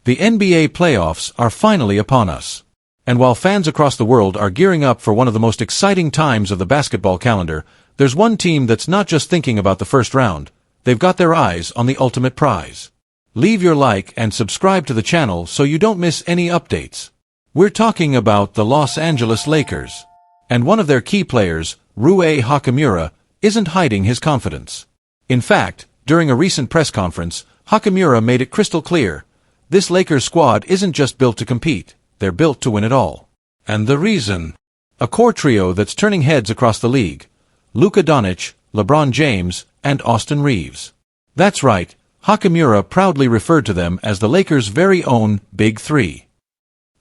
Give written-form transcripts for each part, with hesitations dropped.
The NBA playoffs are finally upon us. And while fans across the world are gearing up for one of the most exciting times of the basketball calendar, there's one team that's not just thinking about the first round. They've got their eyes on the ultimate prize. Leave your like and subscribe to the channel so you don't miss any updates. We're talking about the Los Angeles Lakers. And one of their key players, Rui Hachimura, isn't hiding his confidence. In fact, during a recent press conference, Hachimura made it crystal clear. This Lakers squad isn't just built to compete, they're built to win it all. And the reason? A core trio that's turning heads across the league. Luka Doncic, LeBron James, and Austin Reeves. That's right, Hachimura proudly referred to them as the Lakers' very own Big Three.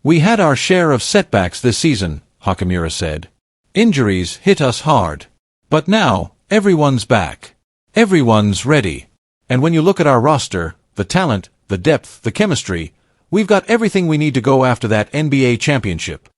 We had our share of setbacks this season, Hachimura said. Injuries hit us hard. But now, everyone's back. Everyone's ready. And when you look at our roster, the talent, the depth, the chemistry, we've got everything we need to go after that NBA championship.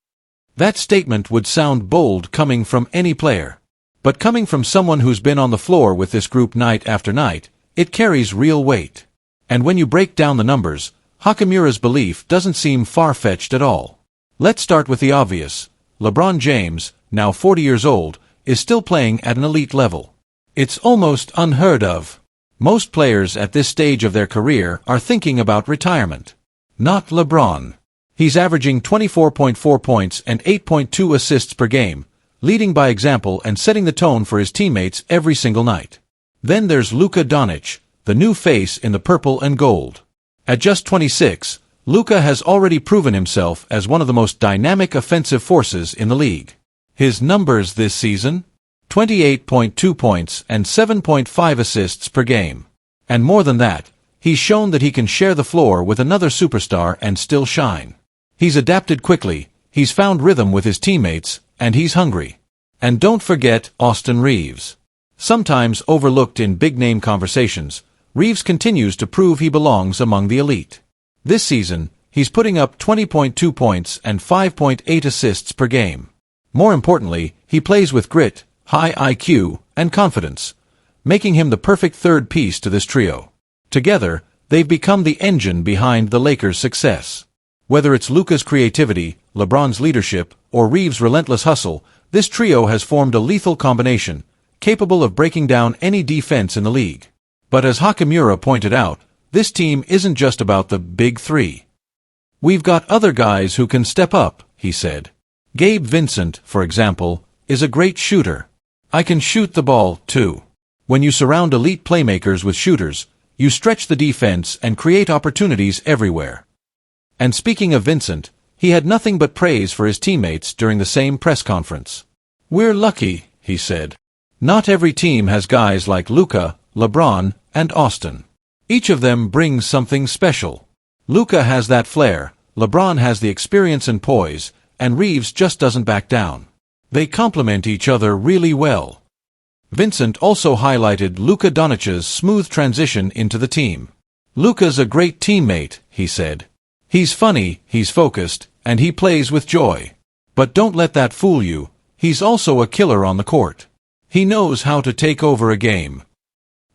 That statement would sound bold coming from any player. But coming from someone who's been on the floor with this group night after night, it carries real weight. And when you break down the numbers, Hachimura's belief doesn't seem far-fetched at all. Let's start with the obvious. LeBron James, now 40 years old, is still playing at an elite level. It's almost unheard of. Most players at this stage of their career are thinking about retirement. Not LeBron. He's averaging 24.4 points and 8.2 assists per game, leading by example and setting the tone for his teammates every single night. Then there's Luka Doncic, the new face in the purple and gold. At just 26, Luka has already proven himself as one of the most dynamic offensive forces in the league. His numbers this season? 28.2 points and 7.5 assists per game. And more than that, he's shown that he can share the floor with another superstar and still shine. He's adapted quickly, he's found rhythm with his teammates, and he's hungry. And don't forget Austin Reeves. Sometimes overlooked in big-name conversations, Reeves continues to prove he belongs among the elite. This season, he's putting up 20.2 points and 5.8 assists per game. More importantly, he plays with grit, high IQ, and confidence, making him the perfect third piece to this trio. Together, they've become the engine behind the Lakers' success. Whether it's Luka's creativity, LeBron's leadership, or Reeves' relentless hustle, this trio has formed a lethal combination, capable of breaking down any defense in the league. But as Hachimura pointed out, this team isn't just about the Big Three. We've got other guys who can step up, he said. Gabe Vincent, for example, is a great shooter. I can shoot the ball, too. When you surround elite playmakers with shooters, you stretch the defense and create opportunities everywhere. And speaking of Vincent, he had nothing but praise for his teammates during the same press conference. We're lucky, he said. Not every team has guys like Luka, LeBron, and Austin. Each of them brings something special. Luka has that flair, LeBron has the experience and poise, and Reeves just doesn't back down. They complement each other really well. Vincent also highlighted Luka Doncic's smooth transition into the team. Luka's a great teammate, he said. He's funny, he's focused, and he plays with joy. But don't let that fool you, he's also a killer on the court. He knows how to take over a game.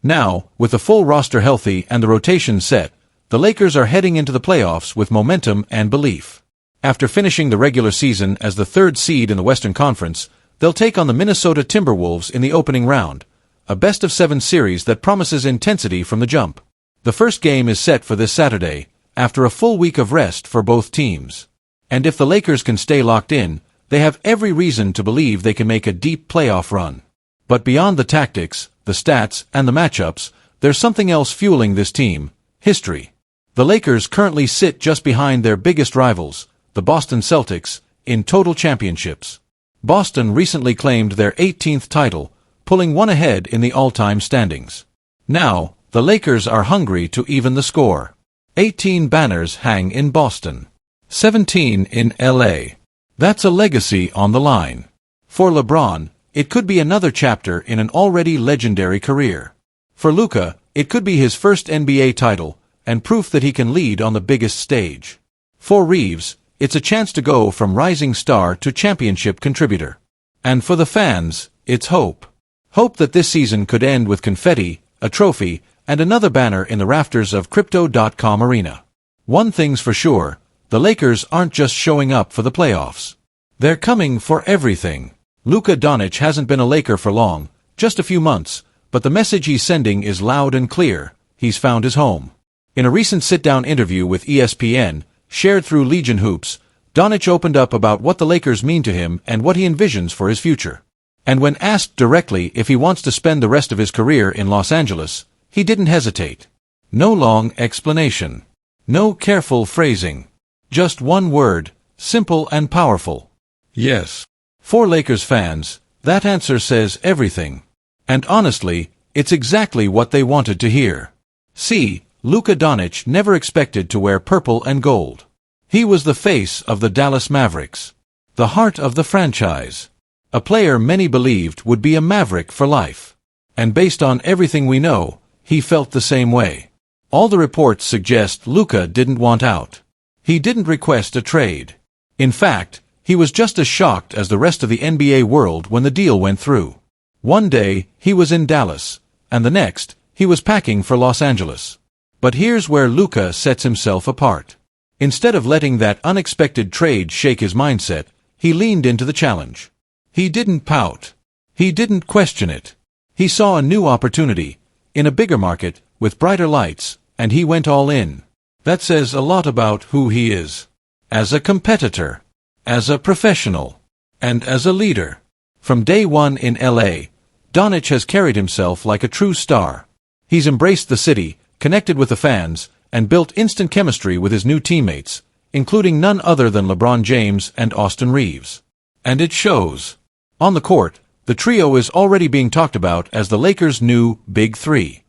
Now, with the full roster healthy and the rotation set, the Lakers are heading into the playoffs with momentum and belief. After finishing the regular season as the third seed in the Western Conference, they'll take on the Minnesota Timberwolves in the opening round, a best-of-7 series that promises intensity from the jump. The first game is set for this Saturday, after a full week of rest for both teams. And if the Lakers can stay locked in, they have every reason to believe they can make a deep playoff run. But beyond the tactics, the stats, and the matchups, there's something else fueling this team: history. The Lakers currently sit just behind their biggest rivals, the Boston Celtics, in total championships. Boston recently claimed their 18th title, pulling one ahead in the all-time standings. Now, the Lakers are hungry to even the score. 18 banners hang in Boston. 17 in LA. That's a legacy on the line. For LeBron, it could be another chapter in an already legendary career. For Luka, it could be his first NBA title, and proof that he can lead on the biggest stage. For Reeves, it's a chance to go from rising star to championship contributor. And for the fans, it's hope. Hope that this season could end with confetti, a trophy, and another banner in the rafters of Crypto.com Arena. One thing's for sure, the Lakers aren't just showing up for the playoffs. They're coming for everything. Luka Doncic hasn't been a Laker for long, just a few months, but the message he's sending is loud and clear. He's found his home. In a recent sit-down interview with ESPN, shared through Legion Hoops, Doncic opened up about what the Lakers mean to him and what he envisions for his future. And when asked directly if he wants to spend the rest of his career in Los Angeles, he didn't hesitate. No long explanation. No careful phrasing. Just one word, simple and powerful. Yes. For Lakers fans, that answer says everything. And honestly, it's exactly what they wanted to hear. See, Luka Doncic never expected to wear purple and gold. He was the face of the Dallas Mavericks. The heart of the franchise. A player many believed would be a Maverick for life. And based on everything we know, he felt the same way. All the reports suggest Luka didn't want out. He didn't request a trade. In fact, he was just as shocked as the rest of the NBA world when the deal went through. One day, he was in Dallas, and the next, he was packing for Los Angeles. But here's where Luka sets himself apart. Instead of letting that unexpected trade shake his mindset, he leaned into the challenge. He didn't pout. He didn't question it. He saw a new opportunity, in a bigger market, with brighter lights, and he went all in. That says a lot about who he is. As a competitor, as a professional, and as a leader. From day one in LA, Doncic has carried himself like a true star. He's embraced the city, connected with the fans, and built instant chemistry with his new teammates, including none other than LeBron James and Austin Reeves. And it shows. On the court, the trio is already being talked about as the Lakers' new Big Three.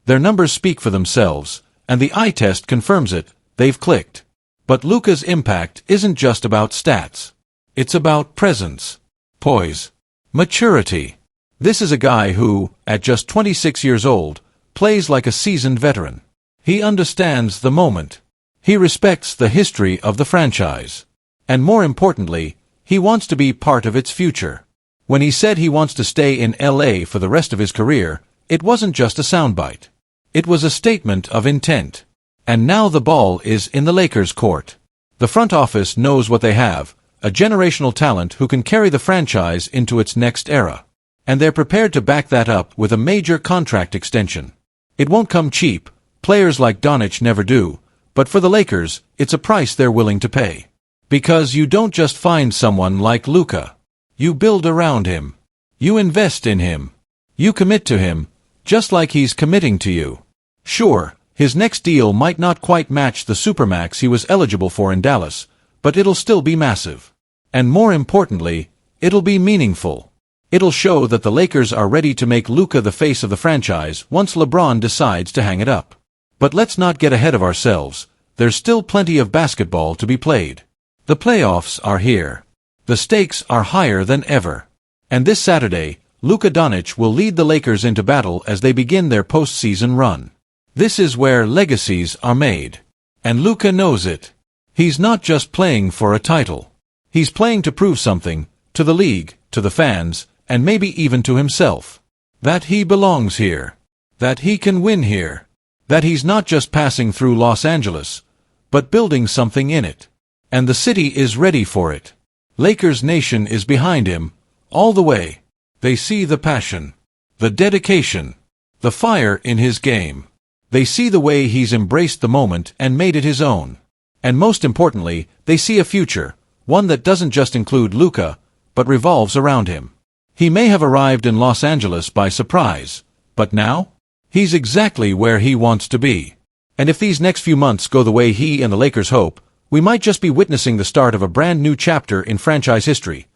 Their numbers speak for themselves, and the eye test confirms it. They've clicked. But Luka's impact isn't just about stats. It's about presence, poise, maturity. This is a guy who, at just 26 years old, plays like a seasoned veteran. He understands the moment. He respects the history of the franchise. And more importantly, he wants to be part of its future. When he said he wants to stay in LA for the rest of his career, it wasn't just a soundbite. It was a statement of intent. And now the ball is in the Lakers' court. The front office knows what they have, a generational talent who can carry the franchise into its next era. And they're prepared to back that up with a major contract extension. It won't come cheap, players like Doncic never do, but for the Lakers, it's a price they're willing to pay. Because you don't just find someone like Luka. You build around him. You invest in him. You commit to him, just like he's committing to you. Sure, his next deal might not quite match the supermax he was eligible for in Dallas, but it'll still be massive. And more importantly, it'll be meaningful. It'll show that the Lakers are ready to make Luka the face of the franchise once LeBron decides to hang it up. But let's not get ahead of ourselves. There's still plenty of basketball to be played. The playoffs are here. The stakes are higher than ever. And this Saturday, Luka Doncic will lead the Lakers into battle as they begin their postseason run. This is where legacies are made. And Luka knows it. He's not just playing for a title. He's playing to prove something, to the league, to the fans, and maybe even to himself. That he belongs here. That he can win here. That he's not just passing through Los Angeles, but building something in it. And the city is ready for it. Lakers Nation is behind him, all the way. They see the passion, the dedication, the fire in his game. They see the way he's embraced the moment and made it his own. And most importantly, they see a future, one that doesn't just include Luka, but revolves around him. He may have arrived in Los Angeles by surprise, but now? He's exactly where he wants to be. And if these next few months go the way he and the Lakers hope, we might just be witnessing the start of a brand new chapter in franchise history.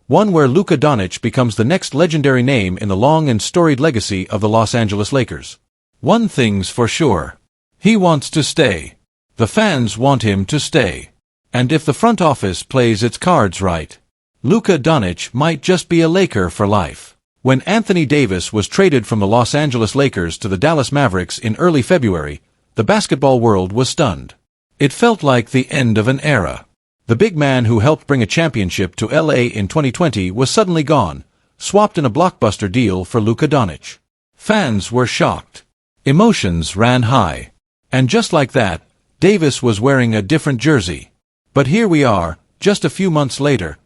One where Luka Doncic becomes the next legendary name in the long and storied legacy of the Los Angeles Lakers. One thing's for sure. He wants to stay. The fans want him to stay. And if the front office plays its cards right, Luka Doncic might just be a Laker for life. When Anthony Davis was traded from the Los Angeles Lakers to the Dallas Mavericks in early February, the basketball world was stunned. It felt like the end of an era. The big man who helped bring a championship to LA in 2020 was suddenly gone, swapped in a blockbuster deal for Luka Doncic. Fans were shocked. Emotions ran high. And just like that, Davis was wearing a different jersey. But here we are, just a few months later,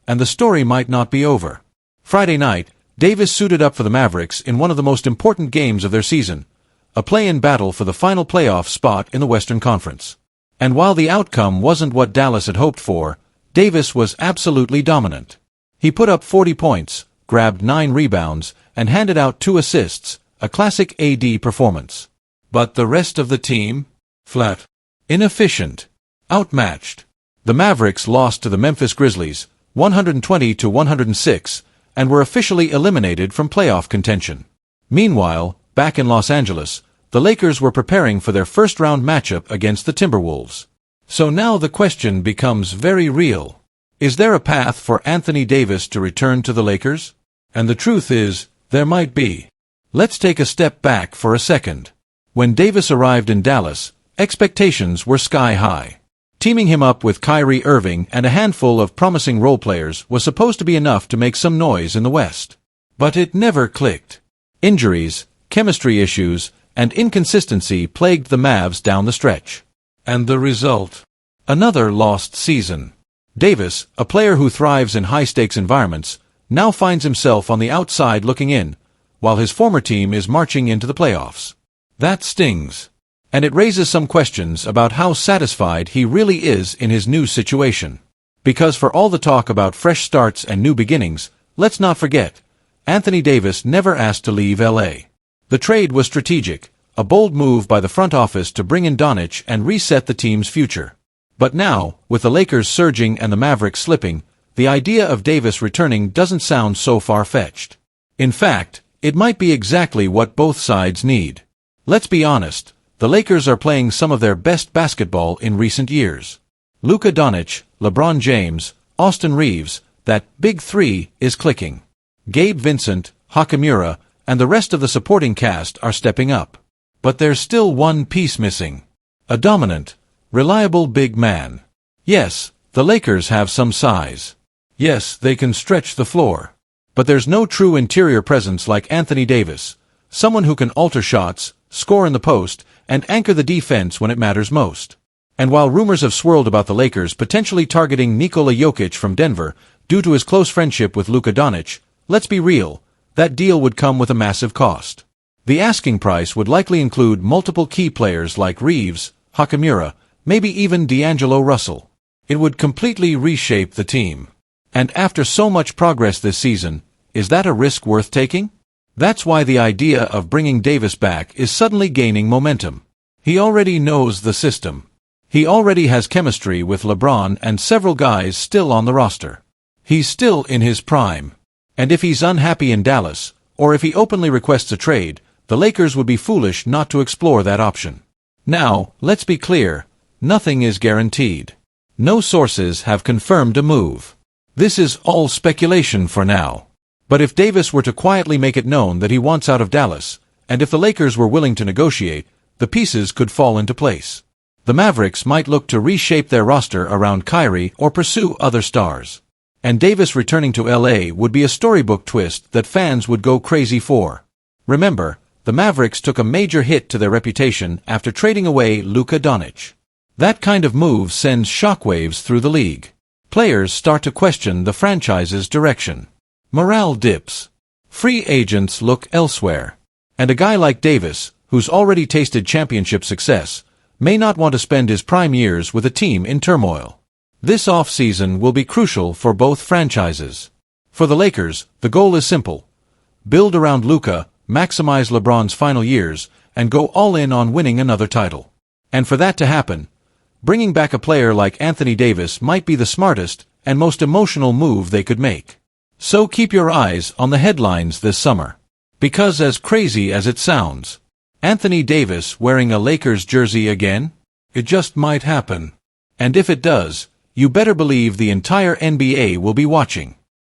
and the story might not be over. Friday night, Davis suited up for the Mavericks in one of the most important games of their season, a play-in battle for the final playoff spot in the Western Conference. And while the outcome wasn't what Dallas had hoped for, Davis was absolutely dominant. He put up 40 points, grabbed 9 rebounds, and handed out 2 assists, a classic AD performance. But the rest of the team? Flat. Inefficient. Outmatched. The Mavericks lost to the Memphis Grizzlies, 120-106, and were officially eliminated from playoff contention. Meanwhile, back in Los Angeles, the Lakers were preparing for their first-round matchup against the Timberwolves. So now the question becomes very real. Is there a path for Anthony Davis to return to the Lakers? And the truth is, there might be. Let's take a step back for a second. When Davis arrived in Dallas, expectations were sky-high. Teaming him up with Kyrie Irving and a handful of promising role players was supposed to be enough to make some noise in the West. But it never clicked. Injuries, chemistry issues, and inconsistency plagued the Mavs down the stretch. And the result? Another lost season. Davis, a player who thrives in high-stakes environments, now finds himself on the outside looking in, while his former team is marching into the playoffs. That stings. And it raises some questions about how satisfied he really is in his new situation. Because for all the talk about fresh starts and new beginnings, let's not forget, Anthony Davis never asked to leave LA. The trade was strategic, a bold move by the front office to bring in Doncic and reset the team's future. But now, with the Lakers surging and the Mavericks slipping, the idea of Davis returning doesn't sound so far-fetched. In fact, it might be exactly what both sides need. Let's be honest. The Lakers are playing some of their best basketball in recent years. Luka Doncic, LeBron James, Austin Reeves, that big three is clicking. Gabe Vincent, Hachimura, and the rest of the supporting cast are stepping up. But there's still one piece missing. A dominant, reliable big man. Yes, the Lakers have some size. Yes, they can stretch the floor. But there's no true interior presence like Anthony Davis, someone who can alter shots, score in the post, and anchor the defense when it matters most. And while rumors have swirled about the Lakers potentially targeting Nikola Jokic from Denver due to his close friendship with Luka Doncic, let's be real, that deal would come with a massive cost. The asking price would likely include multiple key players like Reeves, Hachimura, maybe even D'Angelo Russell. It would completely reshape the team. And after so much progress this season, is that a risk worth taking? That's why the idea of bringing Davis back is suddenly gaining momentum. He already knows the system. He already has chemistry with LeBron and several guys still on the roster. He's still in his prime. And if he's unhappy in Dallas, or if he openly requests a trade, the Lakers would be foolish not to explore that option. Now, let's be clear, nothing is guaranteed. No sources have confirmed a move. This is all speculation for now. But if Davis were to quietly make it known that he wants out of Dallas, and if the Lakers were willing to negotiate, the pieces could fall into place. The Mavericks might look to reshape their roster around Kyrie or pursue other stars. And Davis returning to LA would be a storybook twist that fans would go crazy for. Remember, the Mavericks took a major hit to their reputation after trading away Luka Doncic. That kind of move sends shockwaves through the league. Players start to question the franchise's direction. Morale dips. Free agents look elsewhere. And a guy like Davis, who's already tasted championship success, may not want to spend his prime years with a team in turmoil. This offseason will be crucial for both franchises. For the Lakers, the goal is simple. Build around Luka, maximize LeBron's final years, and go all in on winning another title. And for that to happen, bringing back a player like Anthony Davis might be the smartest and most emotional move they could make. So keep your eyes on the headlines this summer. Because as crazy as it sounds, Anthony Davis wearing a Lakers jersey again? It just might happen. And if it does, you better believe the entire NBA will be watching.